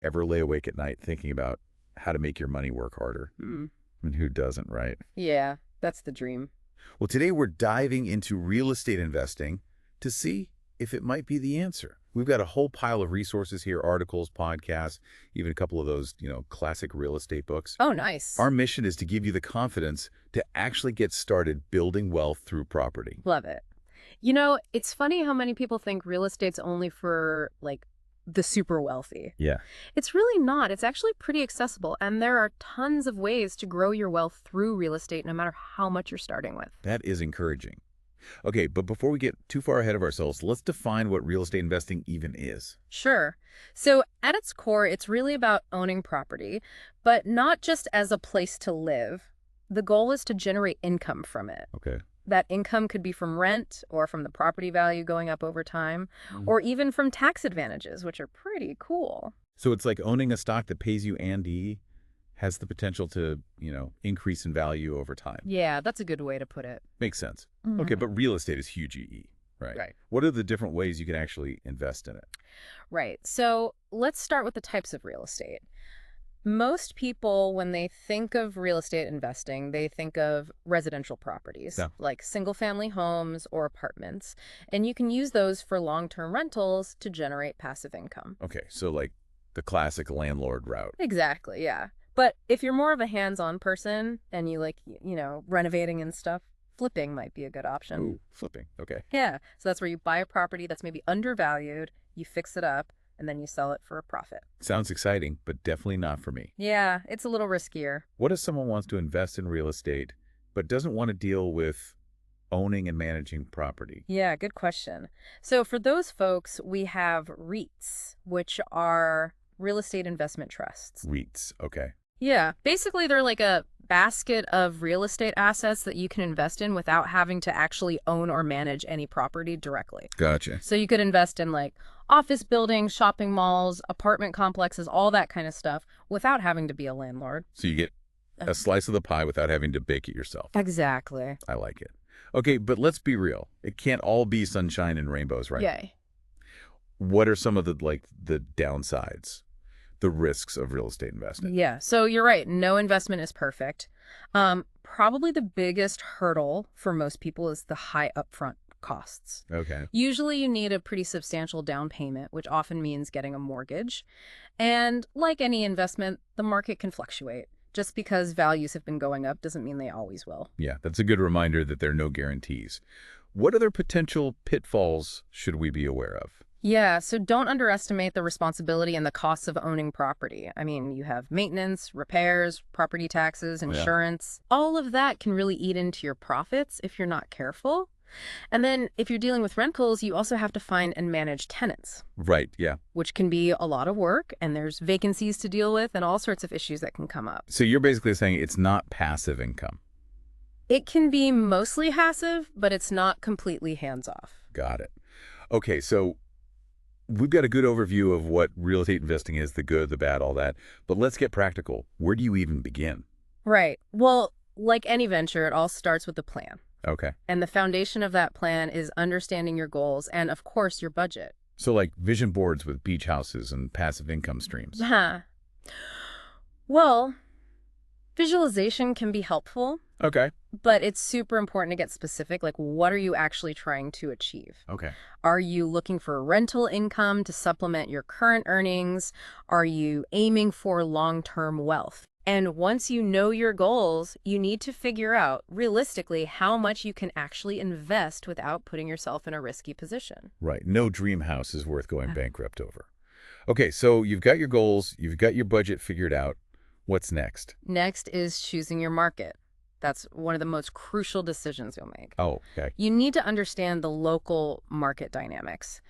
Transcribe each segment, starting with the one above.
Ever lay awake at night thinking about how to make your money work harder? Hmm. I mean, who doesn't, right? Yeah, that's the dream. Well, today we're diving into real estate investing to see if it might be the answer. We've got a whole pile of resources here, articles, podcasts, even a couple of those, classic real estate books. Oh, nice. Our mission is to give you the confidence to actually get started building wealth through property. Love it. It's funny how many people think real estate's only for, like, the super wealthy. Yeah. It's really not. It's actually pretty accessible, and there are tons of ways to grow your wealth through real estate, no matter how much you're starting with. That is encouraging. Okay, but before we get too far ahead of ourselves, let's define what real estate investing even is. Sure. So at its core, it's really about owning property, but not just as a place to live. The goal is to generate income from it. Okay. That income could be from rent or from the property value going up over time, Mm. or even from tax advantages, which are pretty cool. So it's like owning a stock that pays you and has the potential to, increase in value over time. Yeah, that's a good way to put it. Makes sense. Mhm. Okay, but real estate is huge EE, right? Right. What are the different ways you can actually invest in it? Right. So let's start with the types of real estate. Most people, when they think of real estate investing, they think of residential properties, Yeah. like single-family homes or apartments, and you can use those for long-term rentals to generate passive income. Okay, so like the classic landlord route. Exactly, yeah. But if you're more of a hands-on person and you like, renovating and stuff, flipping might be a good option. Ooh, flipping. Okay. Yeah, so that's where you buy a property that's maybe undervalued, you fix it up, and then you sell it for a profit. Sounds exciting, but definitely not for me. Yeah, it's a little riskier. What if someone wants to invest in real estate but doesn't want to deal with owning and managing property? Yeah, good question. So for those folks, we have REITs, which are real estate investment trusts. REITs. Okay. Yeah, basically they're like a basket of real estate assets that you can invest in without having to actually own or manage any property directly. Gotcha. So you could invest in like office buildings, shopping malls, apartment complexes, all that kind of stuff without having to be a landlord. So you get a slice of the pie without having to bake it yourself. Exactly. I like it. Okay, but let's be real. It can't all be sunshine and rainbows, right? Yay. What are some of the downsides, the risks of real estate investing? Yeah, so you're right. No investment is perfect. Probably the biggest hurdle for most people is the high upfront costs. Okay. Usually you need a pretty substantial down payment, which often means getting a mortgage. And like any investment, the market can fluctuate. Just because values have been going up doesn't mean they always will. Yeah, that's a good reminder that there are no guarantees. What other potential pitfalls should we be aware of? Yeah, so don't underestimate the responsibility and the costs of owning property. I mean, you have maintenance, repairs, property taxes, Yeah. insurance. All of that can really eat into your profits if you're not careful. And then if you're dealing with rentals, you also have to find and manage tenants, Right, yeah. which can be a lot of work, and there's vacancies to deal with and all sorts of issues that can come up. So you're basically saying it's not passive income. It can be mostly passive, but it's not completely hands-off. Got it. Okay, so we've got a good overview of what real estate investing is, the good, the bad, all that. But let's get practical. Where do you even begin? Right. Well, like any venture, it all starts with a plan. Okay. And the foundation of that plan is understanding your goals and, of course, your budget. So like vision boards with beach houses and passive income streams. Huh. Well, visualization can be helpful, Okay. but it's super important to get specific. Like, what are you actually trying to achieve? Okay. Are you looking for rental income to supplement your current earnings? Are you aiming for long-term wealth? And once you know your goals, you need to figure out, realistically, how much you can actually invest without putting yourself in a risky position. Right. No dream house is worth going bankrupt over. Okay, so you've got your goals, you've got your budget figured out. What's next? Next is choosing your market. That's one of the most crucial decisions you'll make. Oh, okay. You need to understand the local market dynamics.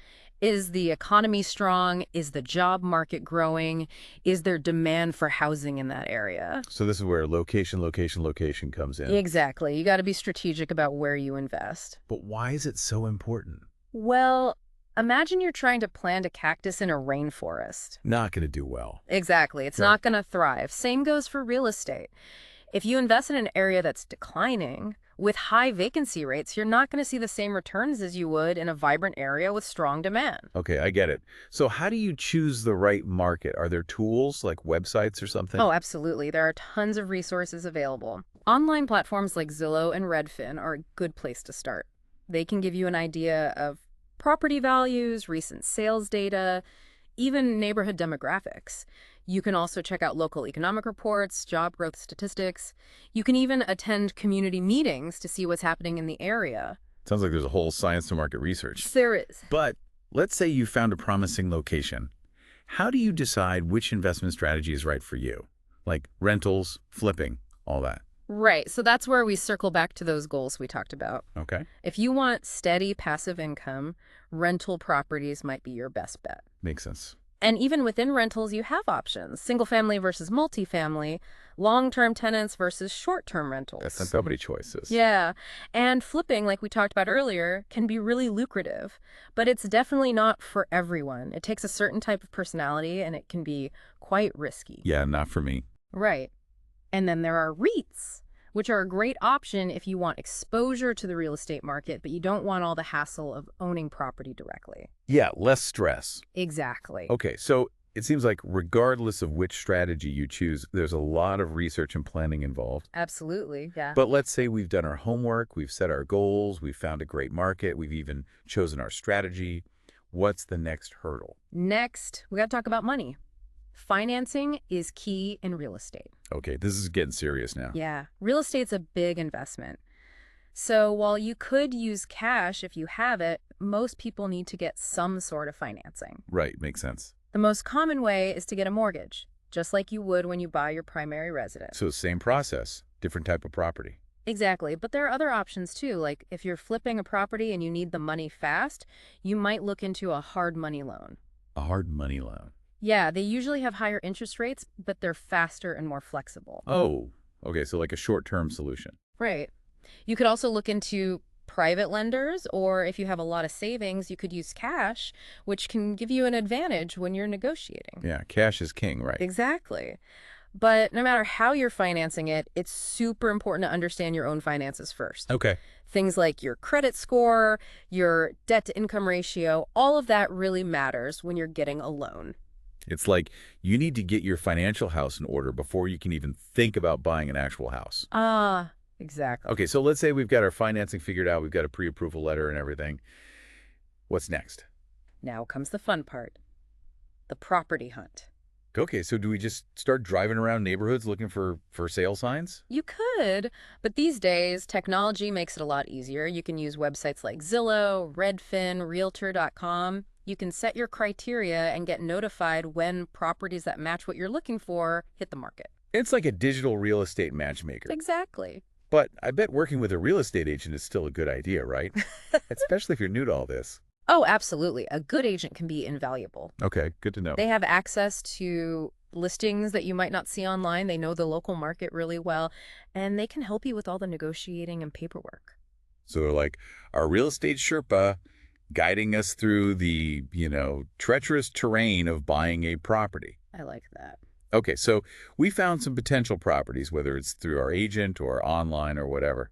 Is the economy strong? Is the job market growing? Is there demand for housing in that area? So this is where location comes in. Exactly. You got to be strategic about where you invest. But why is it so important? Well, imagine you're trying to plant a cactus in a rainforest. Not going to do well. Exactly. It's Right. not going to thrive. Same goes for real estate. If you invest in an area that's declining, With high vacancy rates, you're not going to see the same returns as you would in a vibrant area with strong demand. Okay, I get it. So how do you choose the right market? Are there tools like websites or something? Oh, absolutely. There are tons of resources available. Online platforms like Zillow and Redfin are a good place to start. They can give you an idea of property values, recent sales data, even neighborhood demographics. You can also check out local economic reports, job growth statistics. You can even attend community meetings to see what's happening in the area. Sounds like there's a whole science to market research. There is. But let's say you found a promising location. How do you decide which investment strategy is right for you? Like rentals, flipping, all that. Right, so that's where we circle back to those goals we talked about. Okay. If you want steady passive income, rental properties might be your best bet. Makes sense. And even within rentals, you have options. Single family versus multifamily, long-term tenants versus short-term rentals. That's not so many choices. Yeah. And flipping, like we talked about earlier, can be really lucrative, but it's definitely not for everyone. It takes a certain type of personality and it can be quite risky. Yeah, not for me. Right. And then there are REITs, which are a great option if you want exposure to the real estate market, but you don't want all the hassle of owning property directly. Yeah, less stress. Exactly. Okay, so it seems like regardless of which strategy you choose, there's a lot of research and planning involved. Absolutely, yeah. But let's say we've done our homework, we've set our goals, we've found a great market, we've even chosen our strategy. What's the next hurdle? Next, we got to talk about money. Financing is key in real estate. Okay, this is getting serious now. Yeah, real estate's a big investment. So while you could use cash if you have it, most people need to get some sort of financing. Right, makes sense. The most common way is to get a mortgage, just like you would when you buy your primary residence. So same process, different type of property. Exactly, but there are other options too, like if you're flipping a property and you need the money fast, you might look into a hard money loan. A hard money loan. Yeah, they usually have higher interest rates, but they're faster and more flexible. Oh, okay, so like a short-term solution. Right. You could also look into private lenders, or if you have a lot of savings, you could use cash, which can give you an advantage when you're negotiating. Yeah, cash is king, right? Exactly. But no matter how you're financing it, it's super important to understand your own finances first. Okay. Things like your credit score, your debt-to-income ratio, all of that really matters when you're getting a loan. It's like you need to get your financial house in order before you can even think about buying an actual house. Ah, exactly. Okay, so let's say we've got our financing figured out, we've got a pre-approval letter and everything. What's next? Now comes the fun part, the property hunt. Okay, so do we just start driving around neighborhoods looking for sale signs? You could, but these days, technology makes it a lot easier. You can use websites like Zillow, Redfin, Realtor.com. You can set your criteria and get notified when properties that match what you're looking for hit the market. It's like a digital real estate matchmaker. Exactly. But I bet working with a real estate agent is still a good idea, right? Especially if you're new to all this. Oh, absolutely. A good agent can be invaluable. Okay, good to know. They have access to listings that you might not see online. They know the local market really well, and they can help you with all the negotiating and paperwork. So they're like our real estate Sherpa guiding us through the, treacherous terrain of buying a property. I like that. Okay, so we found some potential properties, whether it's through our agent or online or whatever.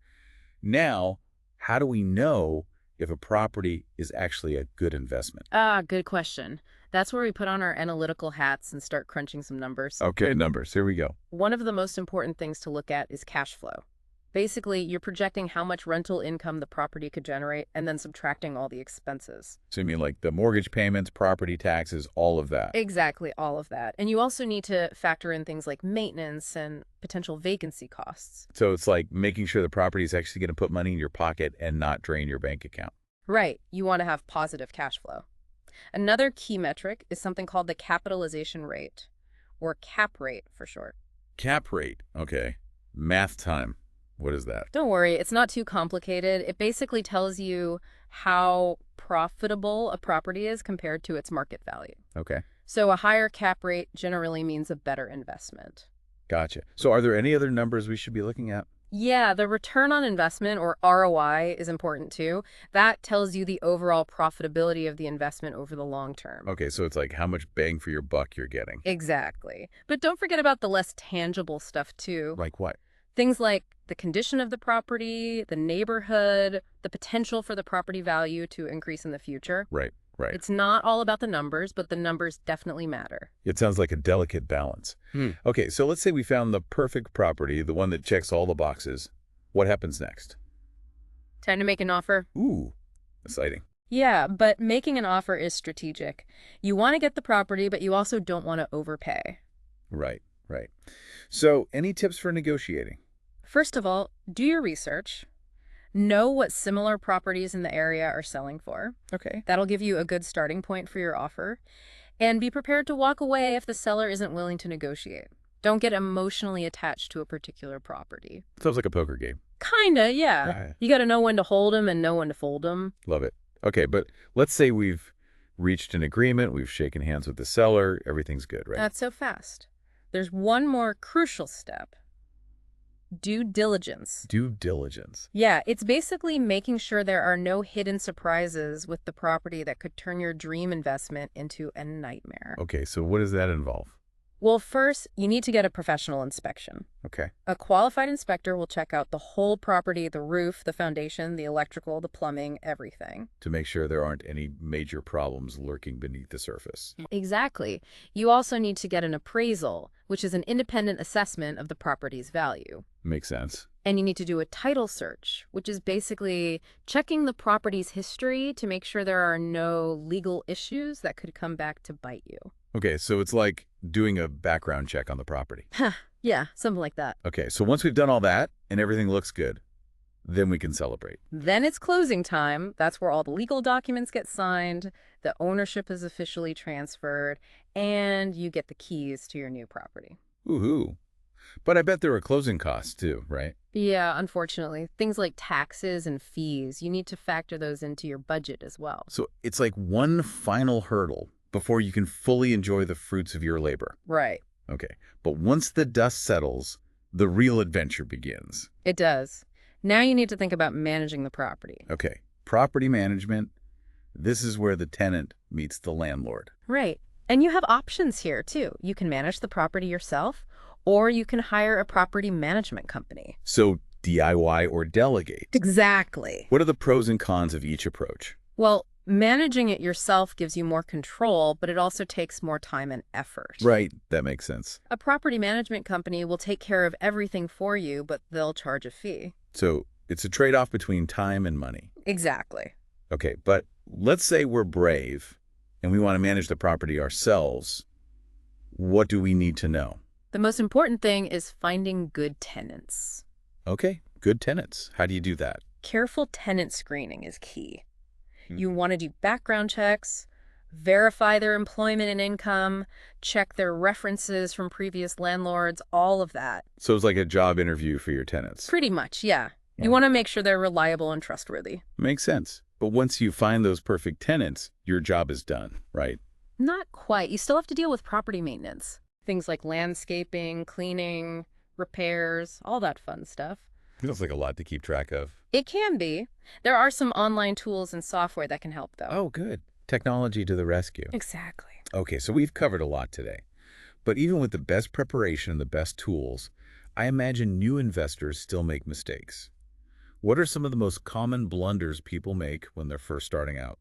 Now, how do we know if a property is actually a good investment? Ah, good question. That's where we put on our analytical hats and start crunching some numbers. Okay, numbers. Here we go. One of the most important things to look at is cash flow. Basically, you're projecting how much rental income the property could generate and then subtracting all the expenses. So you mean like the mortgage payments, property taxes, all of that? Exactly, all of that. And you also need to factor in things like maintenance and potential vacancy costs. So it's like making sure the property is actually going to put money in your pocket and not drain your bank account. Right, you want to have positive cash flow. Another key metric is something called the capitalization rate, or cap rate for short. Cap rate. Okay. Math time. What is that? Don't worry, it's not too complicated. It basically tells you how profitable a property is compared to its market value. Okay. So a higher cap rate generally means a better investment. Gotcha. So are there any other numbers we should be looking at? Yeah, the return on investment, or ROI, is important too. That tells you the overall profitability of the investment over the long term. Okay, so it's like how much bang for your buck you're getting. Exactly. But don't forget about the less tangible stuff too. Like what? Things like the condition of the property, the neighborhood, the potential for the property value to increase in the future. Right, right. It's not all about the numbers, but the numbers definitely matter. It sounds like a delicate balance. Okay, so let's say we found the perfect property, the one that checks all the boxes. What happens next? Time to make an offer? Ooh, exciting. Yeah, but making an offer is strategic. You want to get the property, but you also don't want to overpay. Right, right. So any tips for negotiating? First of all, do your research. Know what similar properties in the area are selling for. Okay. That'll give you a good starting point for your offer. And be prepared to walk away if the seller isn't willing to negotiate. Don't get emotionally attached to a particular property. Sounds like a poker game. Kinda, yeah. Right. You got to know when to hold them and know when to fold them. Love it. Okay, but let's say we've reached an agreement, we've shaken hands with the seller, everything's good, right? Not so fast. There's one more crucial step. Due diligence. Due diligence. Yeah, it's basically making sure there are no hidden surprises with the property that could turn your dream investment into a nightmare. Okay, so what does that involve? Well, first, you need to get a professional inspection. Okay. A qualified inspector will check out the whole property, the roof, the foundation, the electrical, the plumbing, everything. To make sure there aren't any major problems lurking beneath the surface. Exactly. You also need to get an appraisal, which is an independent assessment of the property's value. Makes sense. And you need to do a title search, which is basically checking the property's history to make sure there are no legal issues that could come back to bite you. Okay, so it's like doing a background check on the property. Yeah, something like that. Okay, so once we've done all that and everything looks good, then we can celebrate. Then it's closing time. That's where all the legal documents get signed, the ownership is officially transferred, and you get the keys to your new property. Woohoo. But I bet there are closing costs too, right? Yeah, unfortunately. Things like taxes and fees, you need to factor those into your budget as well. So it's like one final hurdle before you can fully enjoy the fruits of your labor. Right. Okay, but once the dust settles, the real adventure begins. It does. Now you need to think about managing the property. Okay, property management. This is where the tenant meets the landlord. Right. And you have options here, too. You can manage the property yourself, or you can hire a property management company. So DIY or delegate. Exactly. What are the pros and cons of each approach? Well, managing it yourself gives you more control, but it also takes more time and effort. Right, that makes sense. A property management company will take care of everything for you, but they'll charge a fee. So it's a trade-off between time and money. Exactly. Okay, but let's say we're brave and we want to manage the property ourselves. What do we need to know? The most important thing is finding good tenants. Okay, good tenants. How do you do that? Careful tenant screening is key. You want to do background checks, verify their employment and income, check their references from previous landlords, all of that. So it's like a job interview for your tenants. Pretty much, yeah. Yeah. You want to make sure they're reliable and trustworthy. Makes sense. But once you find those perfect tenants, your job is done, right? Not quite. You still have to deal with property maintenance. Things like landscaping, cleaning, repairs, all that fun stuff. Feels like a lot to keep track of. It can be. There are some online tools and software that can help, though. Oh, good. Technology to the rescue. Exactly. Okay, so we've covered a lot today. But even with the best preparation and the best tools, I imagine new investors still make mistakes. What are some of the most common blunders people make when they're first starting out?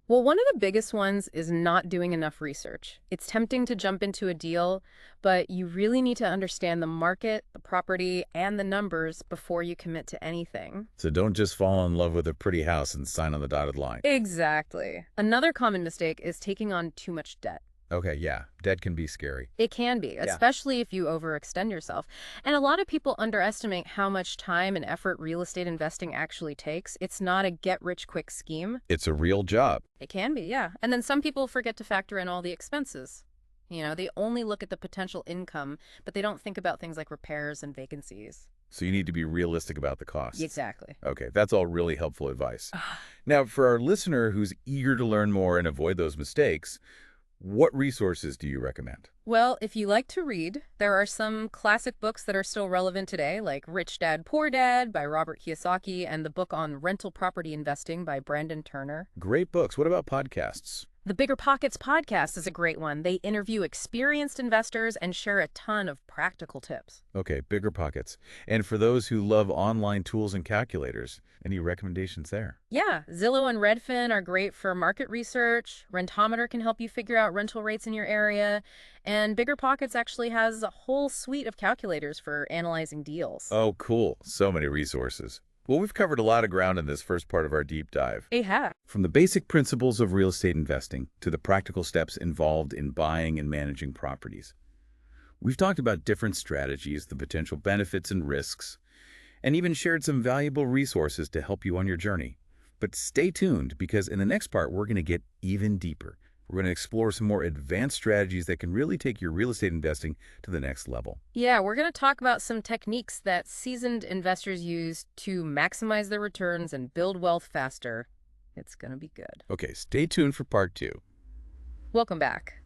Well, one of the biggest ones is not doing enough research. It's tempting to jump into a deal, but you really need to understand the market, the property, and the numbers before you commit to anything. So don't just fall in love with a pretty house and sign on the dotted line. Exactly. Another common mistake is taking on too much debt. Okay, yeah, debt can be scary. It can be, especially if you overextend yourself. And a lot of people underestimate how much time and effort real estate investing actually takes. It's not a get-rich-quick scheme. It's a real job. It can be, yeah. And then some people forget to factor in all the expenses. You know, they only look at the potential income, but they don't think about things like repairs and vacancies. So you need to be realistic about the costs. Exactly. Okay, that's all really helpful advice. Now, for our listener who's eager to learn more and avoid those mistakes, what resources do you recommend? Well, if you like to read, there are some classic books that are still relevant today, like Rich Dad, Poor Dad by Robert Kiyosaki and the book on rental property investing by Brandon Turner. Great books. What about podcasts? The Bigger Pockets podcast is a great one. They interview experienced investors and share a ton of practical tips. Okay, bigger pockets. And for those who love online tools and calculators, any recommendations there? Yeah, Zillow and Redfin are great for market research. Rentometer can help you figure out rental rates in your area. And Bigger Pockets actually has a whole suite of calculators for analyzing deals. Oh, cool. So many resources. Well, we've covered a lot of ground in this first part of our deep dive. Yeah. From the basic principles of real estate investing to the practical steps involved in buying and managing properties. We've talked about different strategies, the potential benefits and risks, and even shared some valuable resources to help you on your journey. But stay tuned, because in the next part, we're going to get even deeper. We're going to explore some more advanced strategies that can really take your real estate investing to the next level. Yeah, we're going to talk about some techniques that seasoned investors use to maximize their returns and build wealth faster. It's going to be good. Okay, stay tuned for part 2. Welcome back.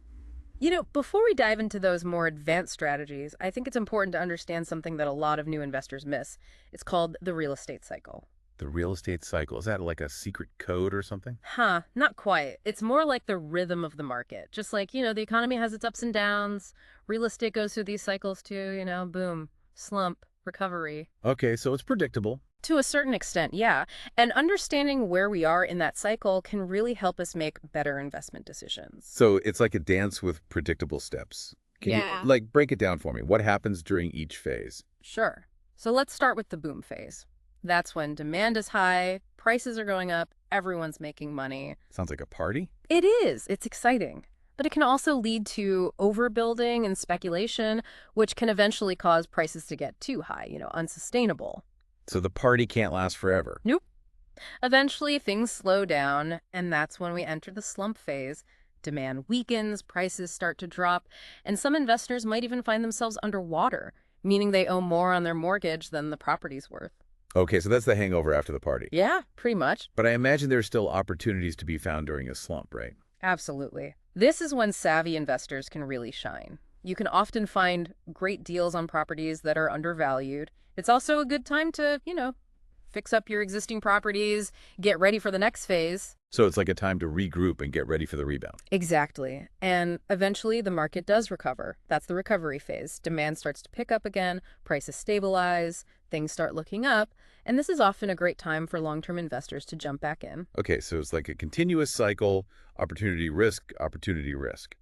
Before we dive into those more advanced strategies, I think it's important to understand something that a lot of new investors miss. It's called the real estate cycle. The real estate cycle, is that like a secret code or something? Not quite. It's more like the rhythm of the market. Just like, the economy has its ups and downs. Real estate goes through these cycles too, boom, slump, recovery. Okay, so it's predictable. To a certain extent, yeah. And understanding where we are in that cycle can really help us make better investment decisions. So it's like a dance with predictable steps. Can you, break it down for me? What happens during each phase? Sure. So let's start with the boom phase. That's when demand is high, prices are going up, everyone's making money. Sounds like a party? It is. It's exciting. But it can also lead to overbuilding and speculation, which can eventually cause prices to get too high, unsustainable. So the party can't last forever. Nope. Eventually, things slow down, and that's when we enter the slump phase. Demand weakens, prices start to drop, and some investors might even find themselves underwater, meaning they owe more on their mortgage than the property's worth. Okay, so that's the hangover after the party. Yeah, pretty much. But I imagine there's still opportunities to be found during a slump, right? Absolutely. This is when savvy investors can really shine. You can often find great deals on properties that are undervalued. It's also a good time to, fix up your existing properties, get ready for the next phase. So it's like a time to regroup and get ready for the rebound. Exactly. And eventually the market does recover. That's the recovery phase. Demand starts to pick up again, prices stabilize, things start looking up, and this is often a great time for long-term investors to jump back in. Okay, so it's like a continuous cycle, opportunity, risk, opportunity, risk.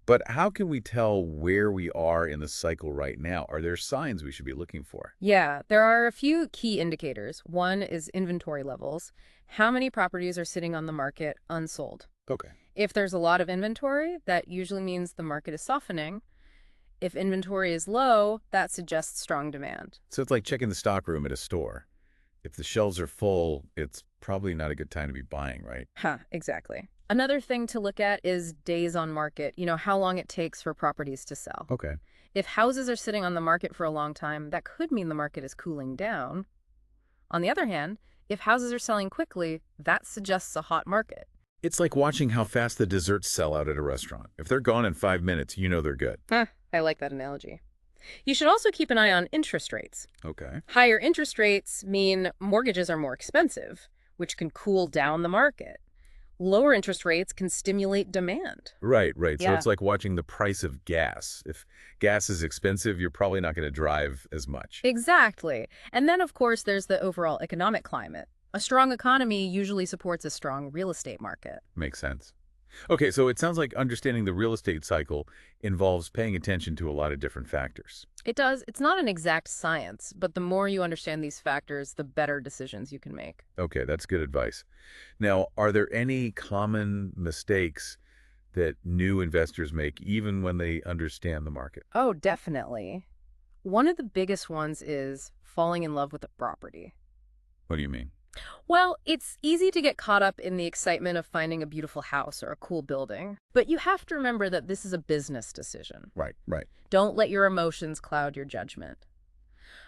But how can we tell where we are in the cycle right now? Are there signs we should be looking for? Yeah, there are a few key indicators. One is inventory levels. How many properties are sitting on the market unsold? Okay. If there's a lot of inventory, that usually means the market is softening. If inventory is low, that suggests strong demand. So it's like checking the stock room at a store. If the shelves are full, it's probably not a good time to be buying, right? Exactly. Another thing to look at is days on market, how long it takes for properties to sell. Okay. If houses are sitting on the market for a long time, that could mean the market is cooling down. On the other hand, if houses are selling quickly, that suggests a hot market. It's like watching how fast the desserts sell out at a restaurant. If they're gone in 5 minutes, you know they're good. I like that analogy. You should also keep an eye on interest rates. Okay. Higher interest rates mean mortgages are more expensive, which can cool down the market. Lower interest rates can stimulate demand. Right. So Yeah. it's like watching the price of gas. If gas is expensive, you're probably not going to drive as much. Exactly. And then, of course, there's the overall economic climate. A strong economy usually supports a strong real estate market. Makes sense. Okay, so it sounds like understanding the real estate cycle involves paying attention to a lot of different factors. It does. It's not an exact science, but the more you understand these factors, the better decisions you can make. Okay, that's good advice. Now, are there any common mistakes that new investors make even when they understand the market? Oh, definitely. One of the biggest ones is falling in love with a property. What do you mean? Well, it's easy to get caught up in the excitement of finding a beautiful house or a cool building, but you have to remember that this is a business decision. Right. Don't let your emotions cloud your judgment.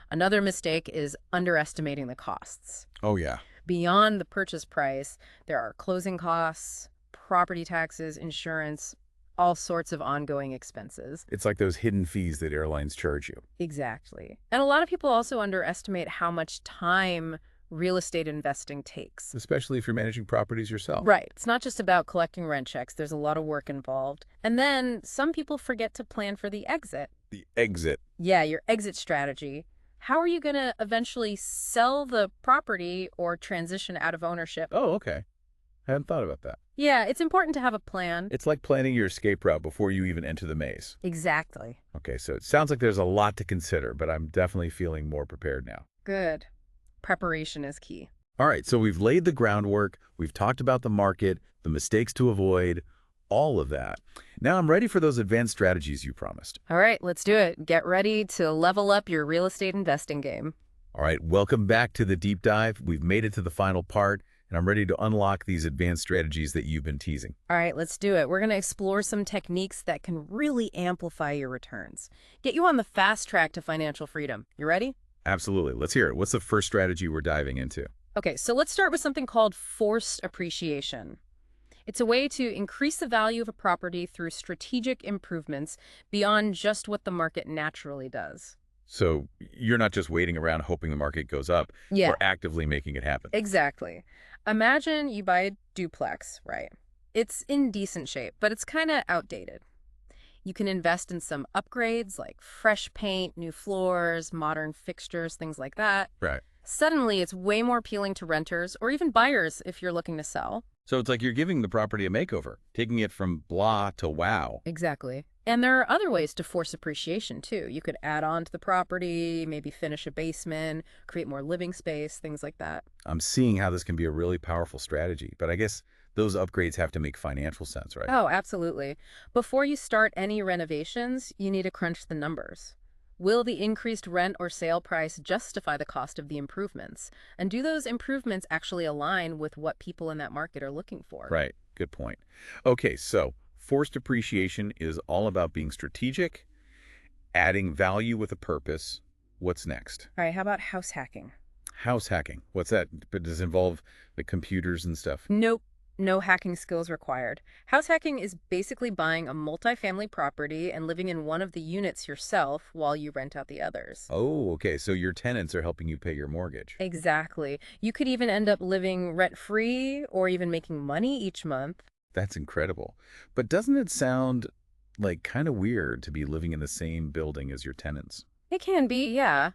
Another mistake is underestimating the costs. Oh, yeah. Beyond the purchase price, there are closing costs, property taxes, insurance, all sorts of ongoing expenses. It's like those hidden fees that airlines charge you. Exactly. And a lot of people also underestimate how much time real estate investing takes. Especially if you're managing properties yourself. Right. It's not just about collecting rent checks. There's a lot of work involved. And then some people forget to plan for the exit. The exit. Yeah, your exit strategy. How are you going to eventually sell the property or transition out of ownership? Oh, okay. I hadn't thought about that. Yeah, it's important to have a plan. It's like planning your escape route before you even enter the maze. Exactly. Okay, so it sounds like there's a lot to consider, but I'm definitely feeling more prepared now. Good. Preparation is key. All right, so we've laid the groundwork, we've talked about the market, the mistakes to avoid, all of that. Now I'm ready for those advanced strategies you promised. All right, let's do it. Get ready to level up your real estate investing game. All right, welcome back to the deep dive. We've made it to the final part, and I'm ready to unlock these advanced strategies that you've been teasing. All right, let's do it. We're going to explore some techniques that can really amplify your returns. Get you on the fast track to financial freedom. You ready? Absolutely. Let's hear it. What's the first strategy we're diving into? Okay, so let's start with something called forced appreciation. It's a way to increase the value of a property through strategic improvements beyond just what the market naturally does. So you're not just waiting around hoping the market goes up, Yeah, or actively making it happen. exactly. Imagine you buy a duplex, right? It's in decent shape, but it's kind of outdated. You can invest in some upgrades like fresh paint, new floors, modern fixtures, things like that. Right. Suddenly, it's way more appealing to renters or even buyers if you're looking to sell. So it's like you're giving the property a makeover, taking it from blah to wow. Exactly. And there are other ways to force appreciation, too. You could add on to the property, maybe finish a basement, create more living space, things like that. I'm seeing how this can be a really powerful strategy, but I guess those upgrades have to make financial sense, right? Oh, absolutely. Before you start any renovations, you need to crunch the numbers. Will the increased rent or sale price justify the cost of the improvements? And do those improvements actually align with what people in that market are looking for? Right. Good point. Okay, so forced appreciation is all about being strategic, adding value with a purpose. What's next? All right, how about house hacking? House hacking. What's that? But does it involve the computers and stuff? Nope. No hacking skills required. House hacking is basically buying a multifamily property and living in one of the units yourself while you rent out the others. Oh, okay. So your tenants are helping you pay your mortgage. Exactly. You could even end up living rent-free or even making money each month. That's incredible. But doesn't it sound like kind of weird to be living in the same building as your tenants? It can be, yeah.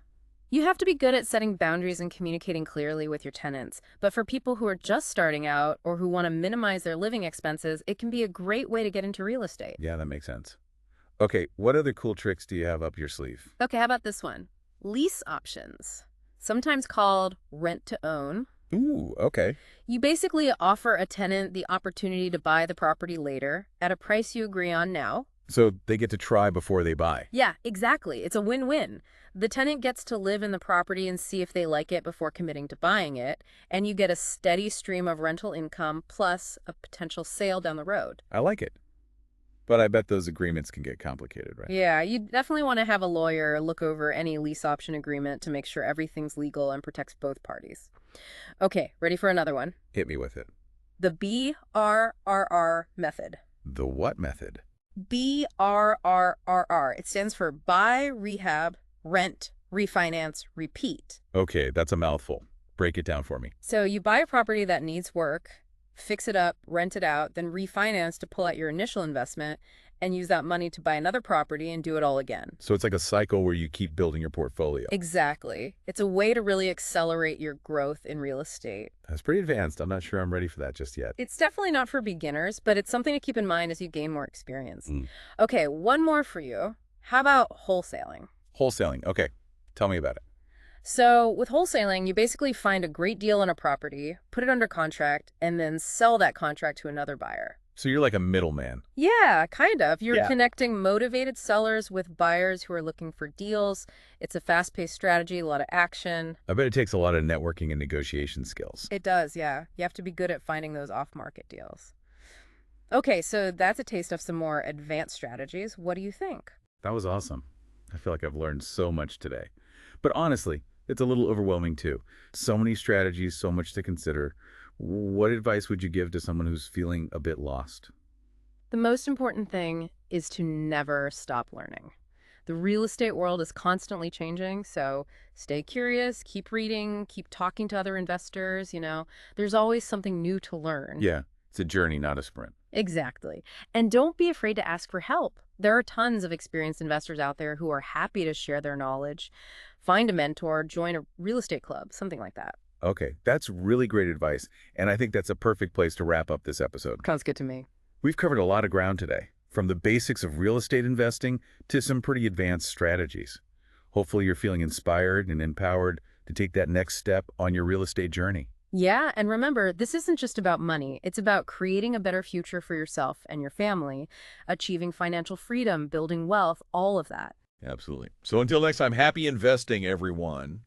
You have to be good at setting boundaries and communicating clearly with your tenants. But for people who are just starting out or who want to minimize their living expenses, it can be a great way to get into real estate. Yeah, that makes sense. Okay, what other cool tricks do you have up your sleeve? Okay, how about this one? Lease options, sometimes called rent to own. Ooh, okay. You basically offer a tenant the opportunity to buy the property later at a price you agree on now. So they get to try before they buy. Yeah, exactly. It's a win-win. The tenant gets to live in the property and see if they like it before committing to buying it, and you get a steady stream of rental income plus a potential sale down the road. I like it. But I bet those agreements can get complicated, right? Yeah, you definitely want to have a lawyer look over any lease option agreement to make sure everything's legal and protects both parties. Okay, ready for another one? Hit me with it. The BRRR method. The what method? BRRRR. It stands for buy, rehab, rent, refinance, repeat. Okay, that's a mouthful. Break it down for me. So you buy a property that needs work, fix it up, rent it out, then refinance to pull out your initial investment and use that money to buy another property and do it all again. So it's like a cycle where you keep building your portfolio. Exactly. It's a way to really accelerate your growth in real estate. That's pretty advanced. I'm not sure I'm ready for that just yet. It's definitely not for beginners, but it's something to keep in mind as you gain more experience. Mm. Okay, one more for you. How about wholesaling? Wholesaling. Okay, tell me about it. So with wholesaling, you basically find a great deal on a property, put it under contract, and then sell that contract to another buyer. So you're like a middleman. Yeah, kind of. You're Yeah. connecting motivated sellers with buyers who are looking for deals. It's a fast-paced strategy, a lot of action. I bet it takes a lot of networking and negotiation skills. It does, yeah. You have to be good at finding those off-market deals. Okay, so that's a taste of some more advanced strategies. What do you think? That was awesome. I feel like I've learned so much today. But honestly, it's a little overwhelming too. So many strategies, so much to consider. What advice would you give to someone who's feeling a bit lost? The most important thing is to never stop learning. The real estate world is constantly changing, so stay curious, keep reading, keep talking to other investors, There's always something new to learn. Yeah, it's a journey, not a sprint. Exactly. And don't be afraid to ask for help. There are tons of experienced investors out there who are happy to share their knowledge. Find a mentor, join a real estate club, something like that. Okay, that's really great advice, and I think that's a perfect place to wrap up this episode. Sounds good to me. We've covered a lot of ground today, from the basics of real estate investing to some pretty advanced strategies. Hopefully you're feeling inspired and empowered to take that next step on your real estate journey. Yeah, and remember, this isn't just about money. It's about creating a better future for yourself and your family, achieving financial freedom, building wealth, all of that. Absolutely. So until next time, happy investing, everyone.